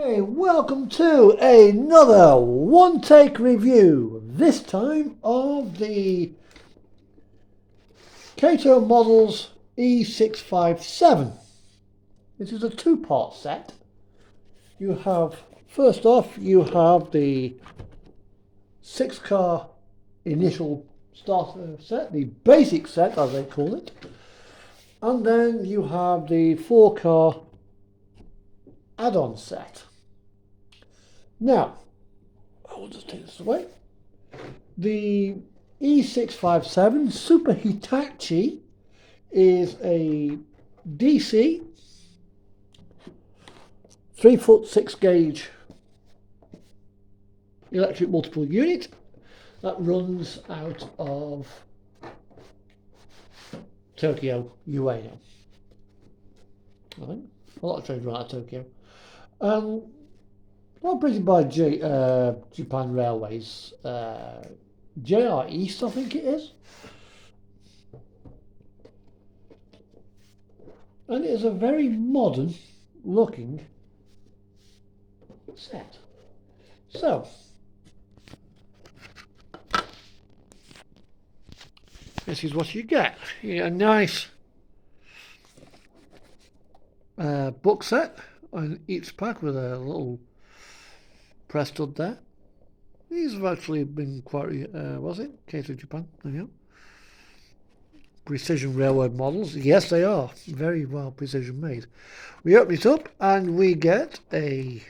Hey, welcome to another one take review, this time of the Kato Models E657. This is a two-part set. First off, you have the 6-car initial starter set, the basic set as they call it, and then you have the 4-car add-on set. Now, I will just take this away. The E657 Super Hitachi is a DC 3-foot 6 gauge electric multiple unit that runs out of Tokyo, UAE. I think a lot of trains run out of Tokyo. Operated by Japan Railways, JR East, I think it is. And it is a very modern looking set. So, this is what you get. You get a nice book set on each pack with a little press stud there. These have actually been quite, was it? Kato Japan, there you go. Precision railroad models. Yes, they are. Very well precision made. We open it up and we get a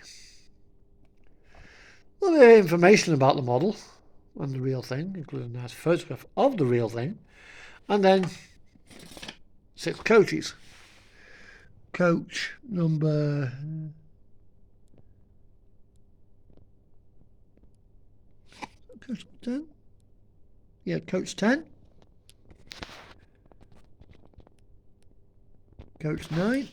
little bit of information about the model and the real thing, including a nice photograph of the real thing. And then 6 coaches. Coach number... Coach 10? Yeah, coach 10. Coach 9.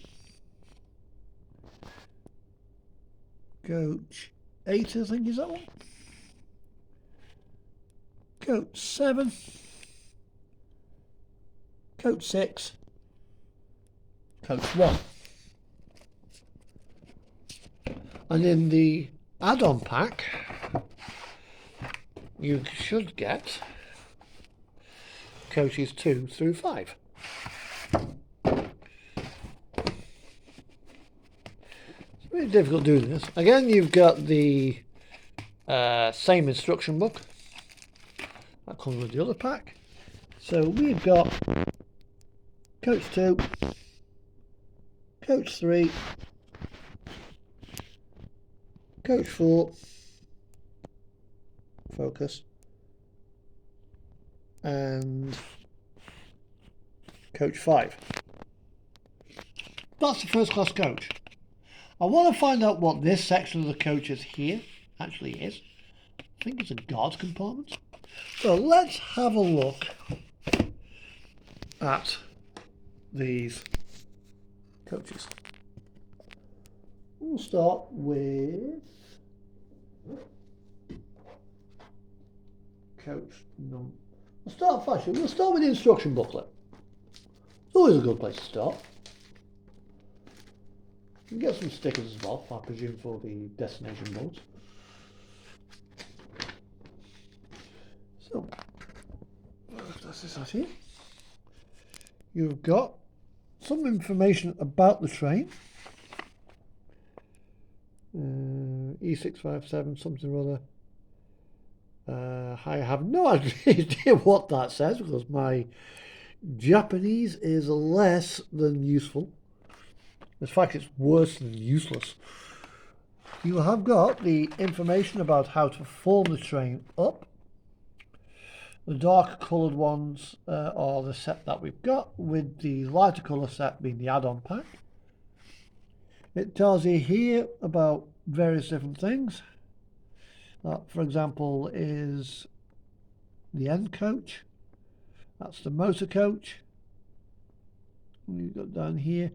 Coach 8, I think, is that one? Coach 7. Coach 6. Coach 1. And in the add-on pack, you should get coaches 2 through 5. It's really difficult doing this. Again, you've got the same instruction book that comes with the other pack. So we've got coach 2, coach 3, coach 4, focus, and coach 5. That's the first class coach. I want to find out what this section of the coaches here actually is. I think it's a guard compartment. So let's have a look at these coaches. We'll start with coach number. We'll start with the instruction booklet. It's always a good place to start. You can get some stickers as well, I presume, for the destination boats. So, that's this out here. You've got some information about the train. E657 something or other. I have no idea what that says because my Japanese is less than useful. In fact, it's worse than useless. You have got the information about how to form the train up. The dark coloured ones are the set that we've got, with the lighter colour set being the add-on pack. It tells you here about various different things. That, for example, is the end coach. That's the motor coach. And you've got down here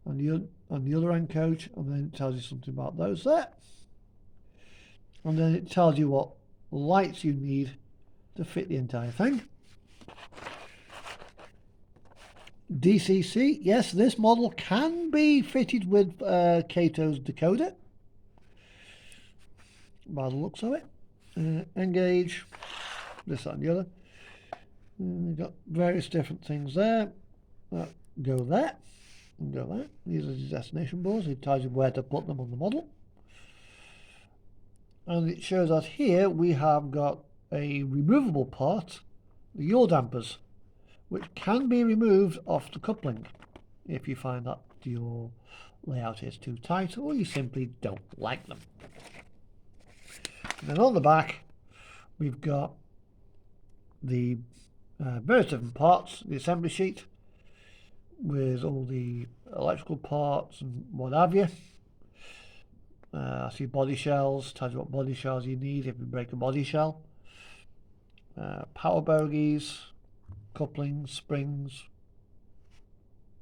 on the other end coach, and then it tells you something about those there. And then it tells you what lights you need to fit the entire thing. DCC, yes, this model can be fitted with Kato's decoder. by the looks of it. Engage, this, that and the other. You've got various different things there. Go there, and go there. These are the destination boards. It tells you where to put them on the model. And it shows us here we have got a removable part, the yaw dampers, which can be removed off the coupling if you find that your layout is too tight or you simply don't like them. And then on the back we've got the various different parts, the assembly sheet with all the electrical parts and what have you. I see body shells, tells you what body shells you need if you break a body shell. Power bogies, couplings, springs.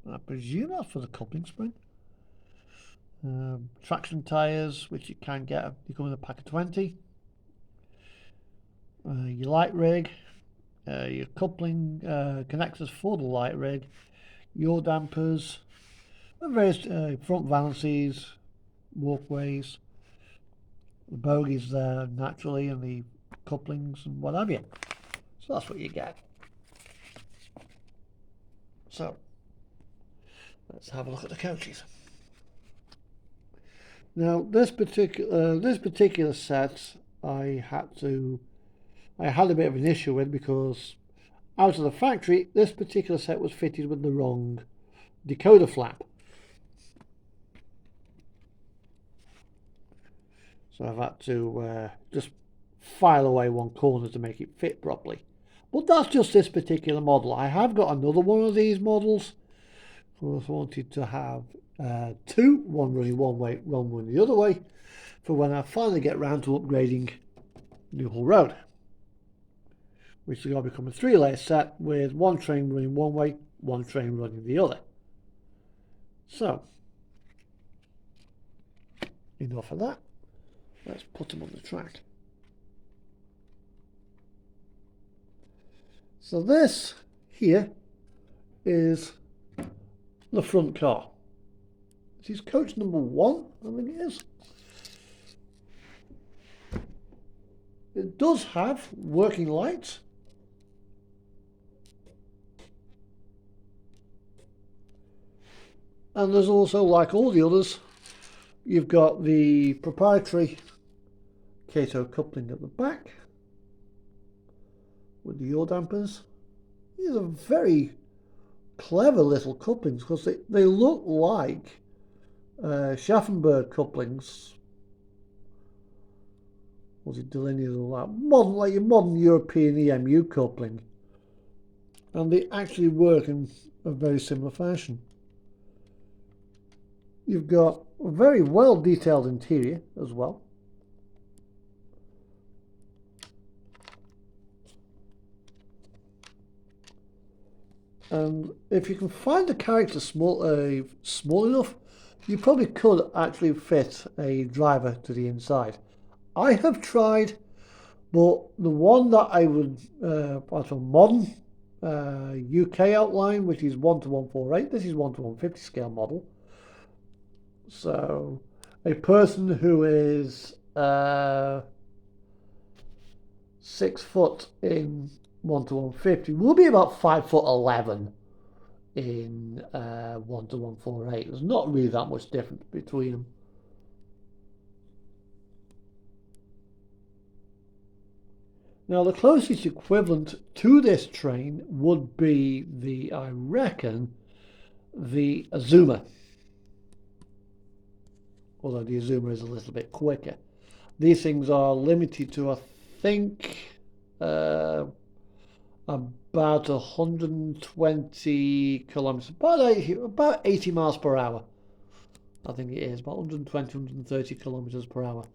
I presume that's for the coupling spring. Traction tyres, which you can get, you come in a pack of 20. Your light rig, your coupling connectors for the light rig, yaw dampers, and various front valances, walkways, the bogies there naturally, and the couplings and what have you. So that's what you get. So let's have a look at the coaches. Now this particular set I had a bit of an issue with, because out of the factory this particular set was fitted with the wrong decoder flap. So I've had to just file away one corner to make it fit properly. But that's just this particular model. I have got another one of these models. I wanted to have two, one running one way, one running the other way, for when I finally get round to upgrading Newhall Road, which is going to become a 3-layer set with one train running one way, one train running the other. So, enough of that. Let's put them on the track. So this here is the front car. This is coach number 1, I think it is. It does have working lights. And there's also, like all the others, you've got the proprietary Kato coupling at the back with the yaw dampers. These are very clever little couplings, because they look like Schaffenberg couplings. Was it delineated all that? Modern, like your modern European EMU coupling. And they actually work in a very similar fashion. You've got a very well detailed interior as well. And if you can find the character small enough, you probably could actually fit a driver to the inside. I have tried, but the one that I would, part of modern UK outline, which is 1:148, this is 1:150 scale model. So a person who is 6 foot in 1:150 will be about 5'11" in 1:148. There's not really that much difference between them. Now the closest equivalent to this train would be I reckon, the Azuma. Although the Azuma is a little bit quicker. These things are limited to, I think, about 120 kilometers, about 80 miles per hour. I think it is about 120, 130 kilometers per hour,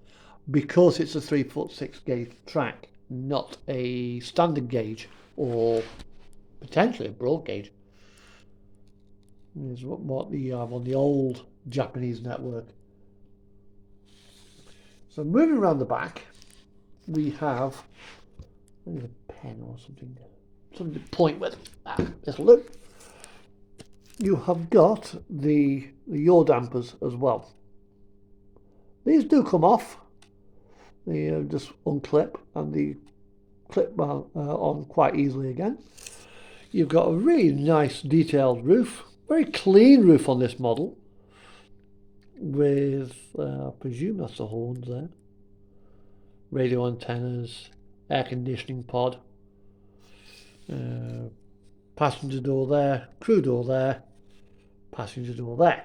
because it's a 3'6" gauge track, not a standard gauge or potentially a broad gauge. Is what you have on the old Japanese network. So moving around the back, we have a pen or something to point with. This'll do. You have got the yaw dampers as well. These do come off. They just unclip and the clip on quite easily again. You've got a really nice detailed roof, very clean roof on this model, with I presume that's the horns there, radio antennas, air conditioning pod, passenger door there, crew door there, passenger door there.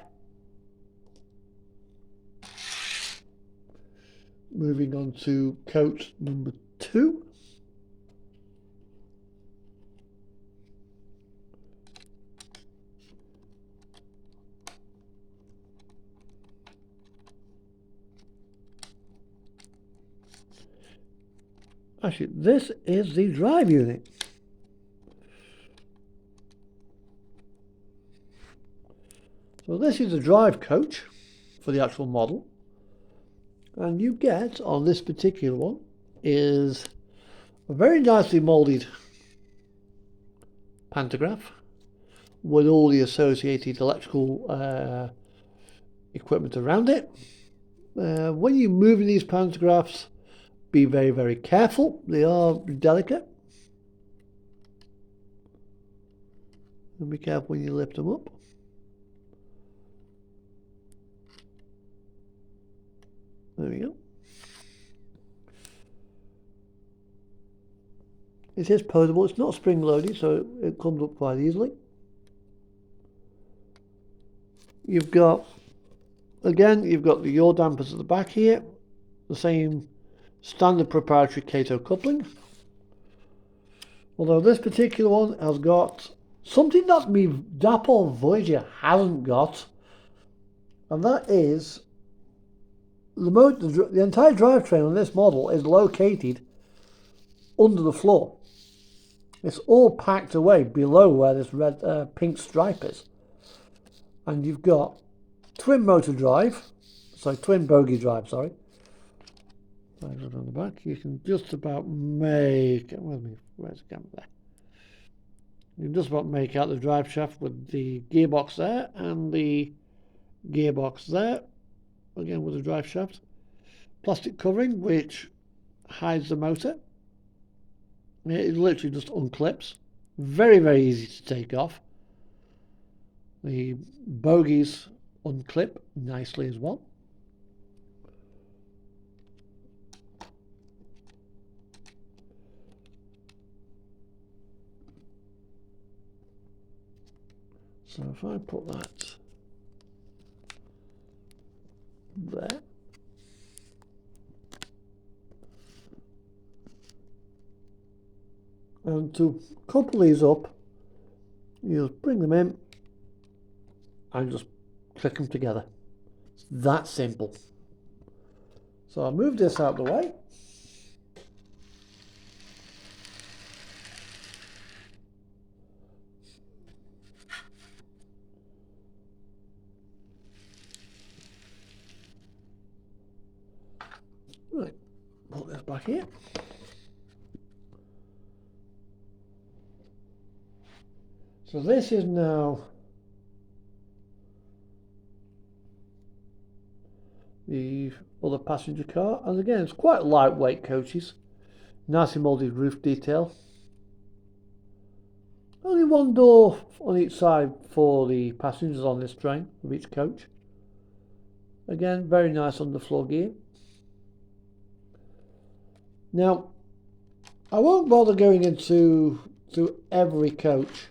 Moving on to coach number 2. Actually, this is the drive unit. So this is the drive coach for the actual model. And you get, on this particular one, is a very nicely moulded pantograph with all the associated electrical equipment around it. When you're moving these pantographs, be very, very careful. They are delicate. And be careful when you lift them up. There we go. It is posable. It's not spring loaded, so it comes up quite easily. You've got, again, you've got the yaw dampers at the back here. The same standard proprietary Kato coupling. Although this particular one has got something that my Dapple Voyager hasn't got, and that is the entire drivetrain on this model is located under the floor. It's all packed away below where this red pink stripe is. And you've got twin motor drive, twin bogie drive, sorry. On the back, you can just about make, where's the camera there? You can just about make out the drive shaft with the gearbox there and the gearbox there, again with the drive shaft. Plastic covering which hides the motor. It literally just unclips. Very, very easy to take off. The bogies unclip nicely as well. So if I put that there, and to couple these up, you just bring them in and just click them together. It's that simple. So I'll move this out of the way. Right, put this back here. So this is now the other passenger car, and again it's quite lightweight coaches, nicely moulded roof detail. Only one door on each side for the passengers on this train of each coach. Again, very nice underfloor gear. Now, I won't bother going into every coach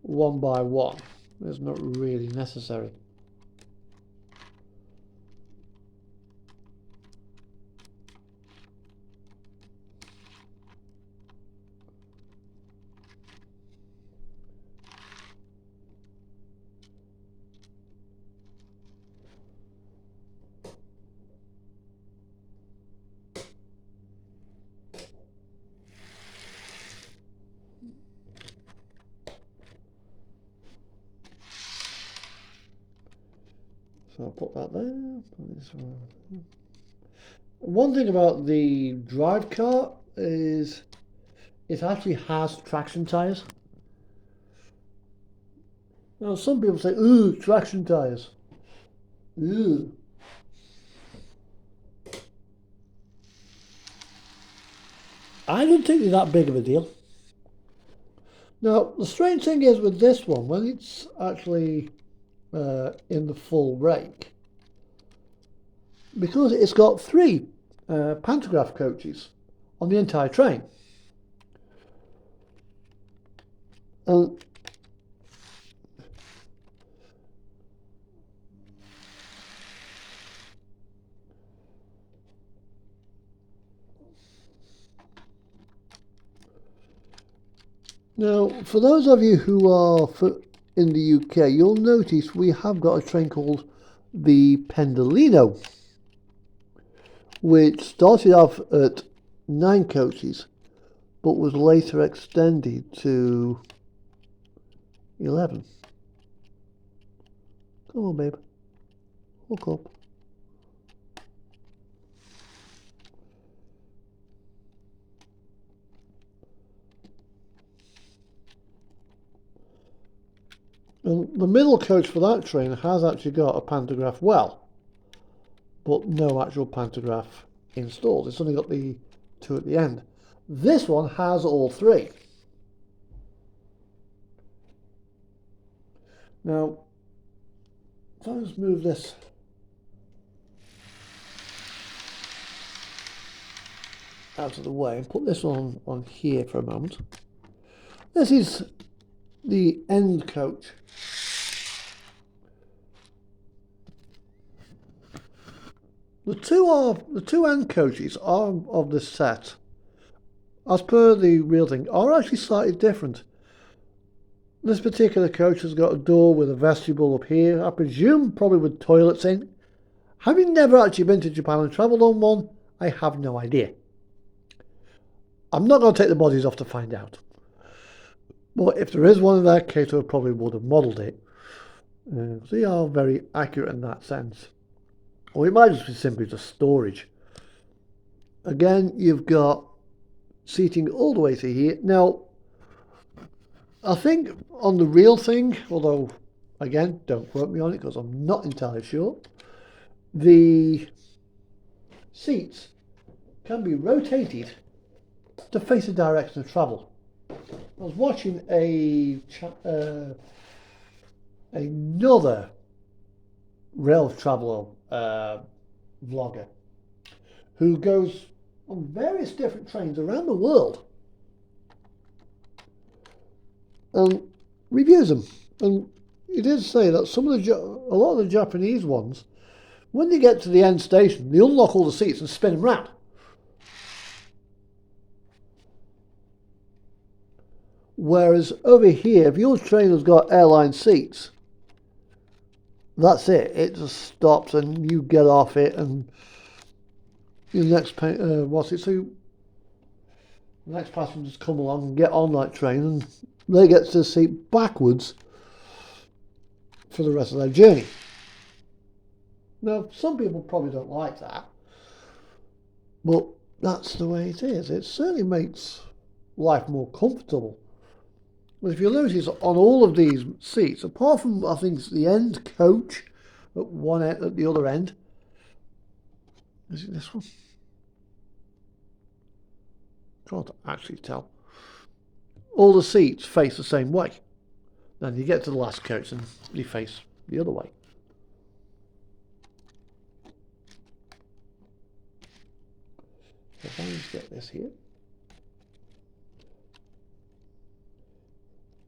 one by one. It's not really necessary. So I'll put that there. Put this one. One thing about the drive car is it actually has traction tyres. Now some people say, ooh, traction tyres. Ooh. I don't think they're that big of a deal. Now, the strange thing is with this one, when it's actually in the full rake, because it's got three pantograph coaches on the entire train. And now, for those of you who are in the UK, you'll notice we have got a train called the Pendolino, which started off at 9 coaches, but was later extended to 11. Come on, babe. Hook up. And the middle coach for that train has actually got a pantograph well, but no actual pantograph installed. It's only got the 2 at the end. This one has all 3. Now, if I just move this out of the way and put this one on here for a moment. This is the end coach. The two end coaches are of this set, as per the real thing, are actually slightly different. This particular coach has got a door with a vestibule up here, I presume probably with toilets in. Having never actually been to Japan and travelled on one, I have no idea. I'm not going to take the bodies off to find out. But if there is one in there, Kato probably would have modelled it. They are very accurate in that sense. Or it might just be simply just storage. Again, you've got seating all the way to here. Now, I think on the real thing, although, again, don't quote me on it because I'm not entirely sure, the seats can be rotated to face the direction of travel. I was watching another rail traveller vlogger who goes on various different trains around the world and reviews them. And he did say that a lot of the Japanese ones, when they get to the end station, they unlock all the seats and spin them round. Whereas over here, if your train has got airline seats, that's it. It just stops and you get off it, and the next the next passengers come along and get on that train, and they get to seat backwards for the rest of their journey. Now, some people probably don't like that, but that's the way it is. It certainly makes life more comfortable. But if you notice on all of these seats, apart from I think it's the end coach at one end, at the other end, is it this one? Can't actually tell. All the seats face the same way. Then you get to the last coach and they face the other way. So if I just get this here.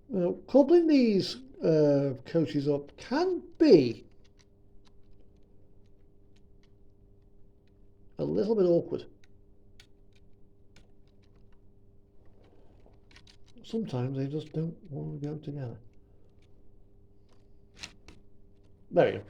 Now, coupling these coaches up can be a little bit awkward. Sometimes they just don't want to go together. There you go.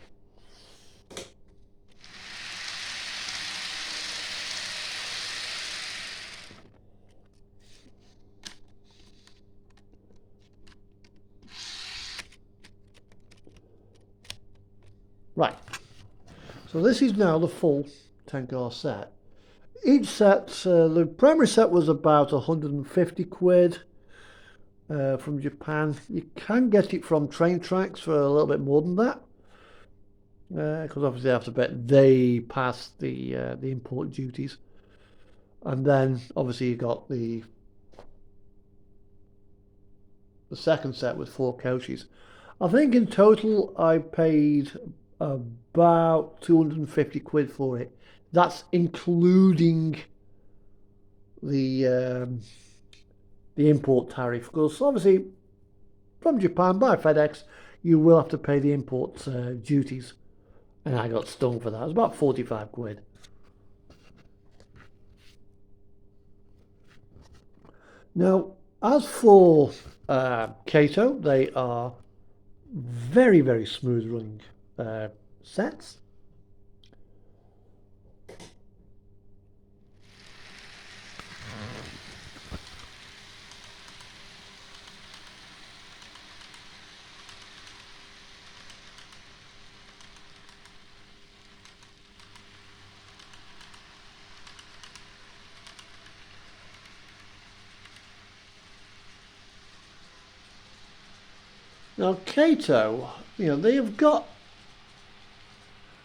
Right, so this is now the full 10-car set. Each set, the primary set was about 150 quid from Japan. You can get it from Train Tracks for a little bit more than that, because obviously I have to bet they pass the import duties. And then obviously you got the second set with 4 coaches. I think in total I paid about 250 quid for it. That's including the import tariff, because obviously from Japan by FedEx you will have to pay the import duties, and I got stung for that. It was about 45 quid. Now, as for Kato, they are very, very smooth running sets. Now, Kato, they have got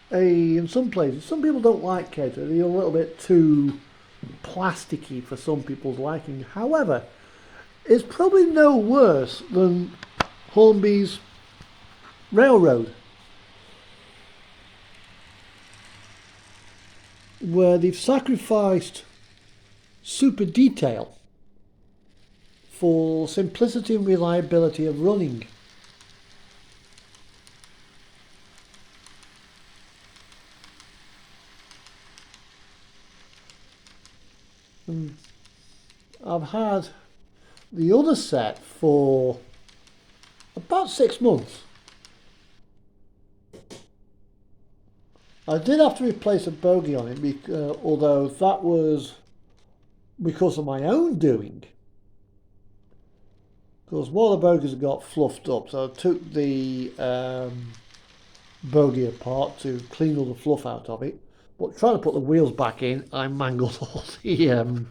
in some places, some people don't like Kato. They're a little bit too plasticky for some people's liking. However, it's probably no worse than Hornby's Railroad, where they've sacrificed super detail for simplicity and reliability of running. And I've had the other set for about 6 months. I did have to replace a bogie on it, although that was because of my own doing. Because one of the bogies got fluffed up, so I took the bogie apart to clean all the fluff out of it. But trying to put the wheels back in, I mangled all the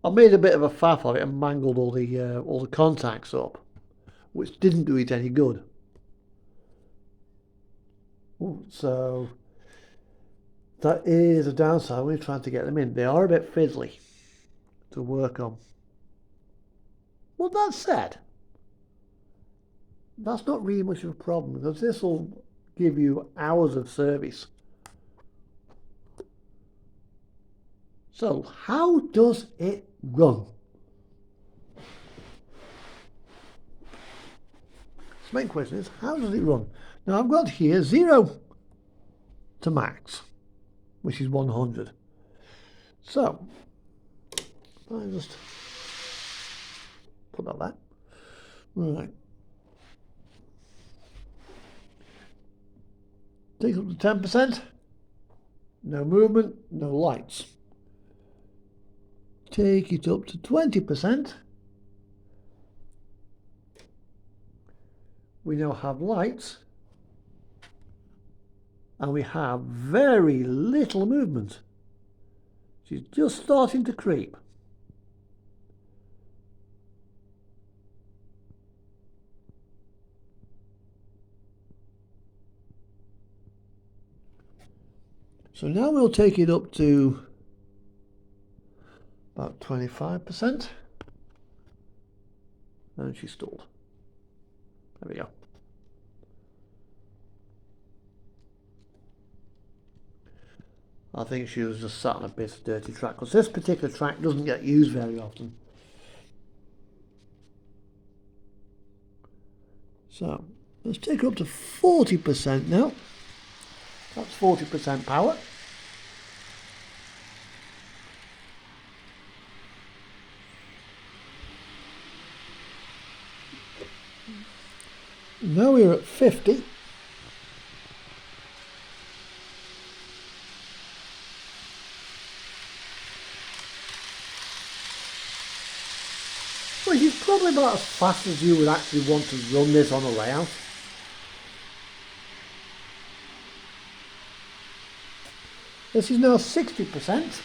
I made a bit of a faff of it and mangled all the contacts up, which didn't do it any good. So that is a downside when you're trying to get them in. They are a bit fiddly to work on. Well, that said, that's not really much of a problem, because this will give you hours of service. So how does it run? The main question is, how does it run? Now I've got here 0 to max, which is 100. So I just put that there. Right. Take up to 10%. No movement, no lights. Take it up to 20%. We now have lights, and we have very little movement. She's just starting to creep. So now we'll take it up to about 25%, and she's stalled. There we go. I think she was just sat on a bit of dirty track, because this particular track doesn't get used very often. So let's take her up to 40% now. That's 40% power. Now we're at 50. Which is probably about as fast as you would actually want to run this on a layout. This is now 60%.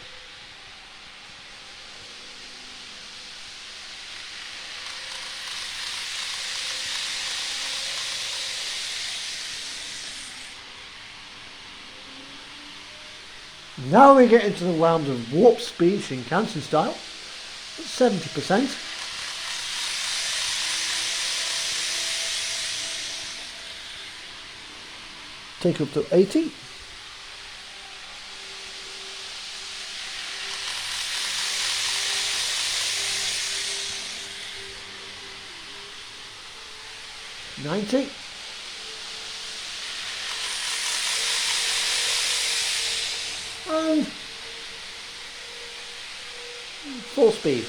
Now we get into the realms of warp speed Shinkansen style, 70%. Take up to 80. $90. And full speed.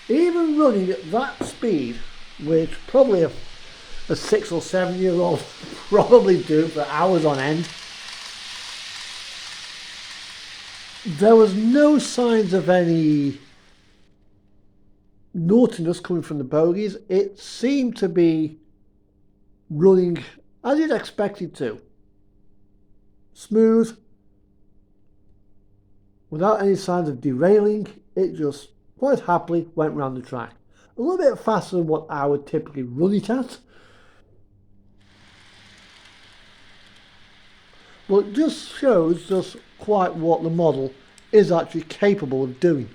Even running at that speed, which probably a 6 or 7 year old probably do for hours on end, there was no signs of any naughtiness coming from the bogies. It seemed to be running as you'd expect it to. Smooth, without any signs of derailing. It just quite happily went round the track. A little bit faster than what I would typically run it at. Well, it just shows just quite what the model is actually capable of doing.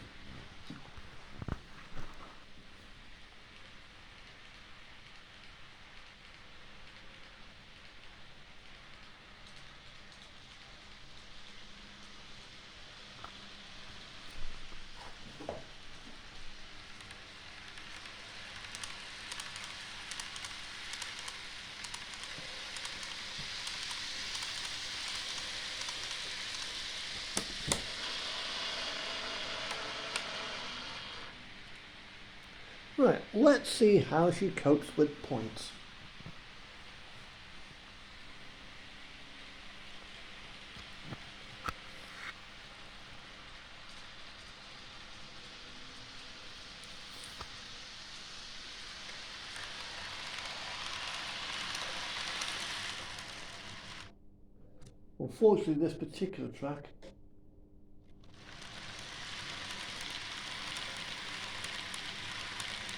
Right, let's see how she copes with points. Unfortunately, this particular track,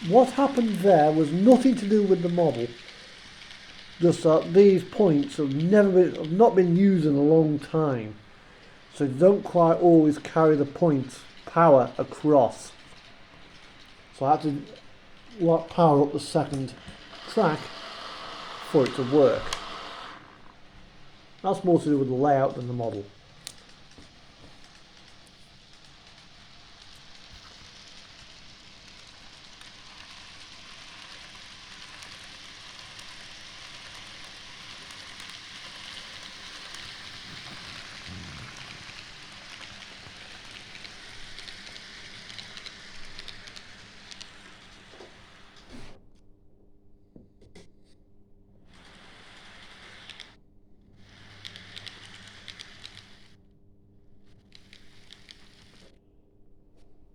what happened there was nothing to do with the model. Just that these points have not been used in a long time, so they don't quite always carry the point power across. So I had to power up the second track for it to work. That's more to do with the layout than the model.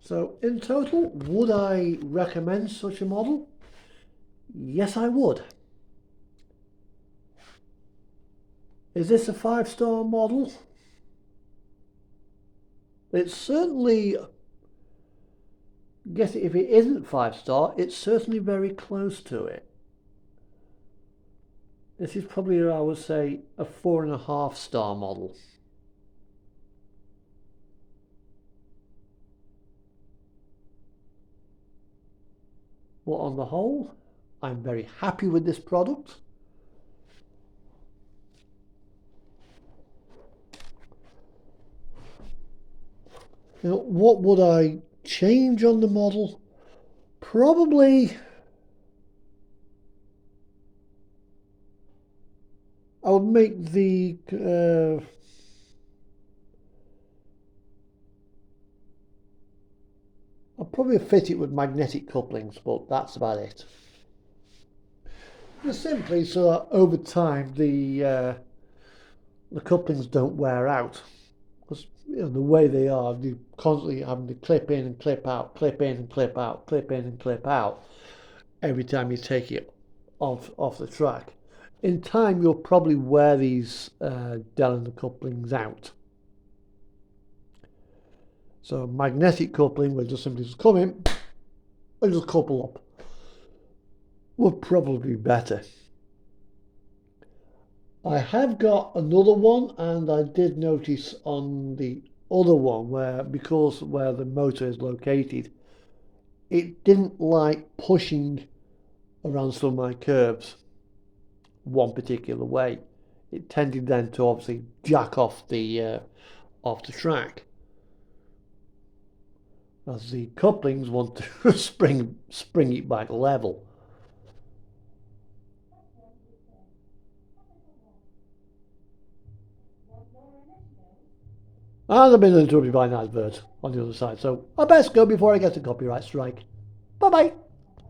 So in total, would I recommend such a model? Yes, I would. Is this a 5-star model? It's certainly, guess if it isn't 5-star, it's certainly very close to it. This is probably, I would say, a 4.5-star model. But on the whole, I'm very happy with this product. Now, what would I change on the model? Probably I would make the I'll probably fit it with magnetic couplings, but that's about it. Just simply so that over time the couplings don't wear out. Because the way they are, you're constantly having to clip in and clip out, clip in and clip out, clip in and clip out every time you take it off the track. In time, you'll probably wear these Dellinger couplings out. So magnetic coupling will just simply come in and just couple up. would probably be better. I have got another one, and I did notice on the other one where, because where the motor is located, it didn't like pushing around some of my curves one particular way. It tended then to obviously jack off the track, as the couplings want to spring it back level. And I've been interrupted by an advert on the other side, so I best go before I get a copyright strike. Bye bye.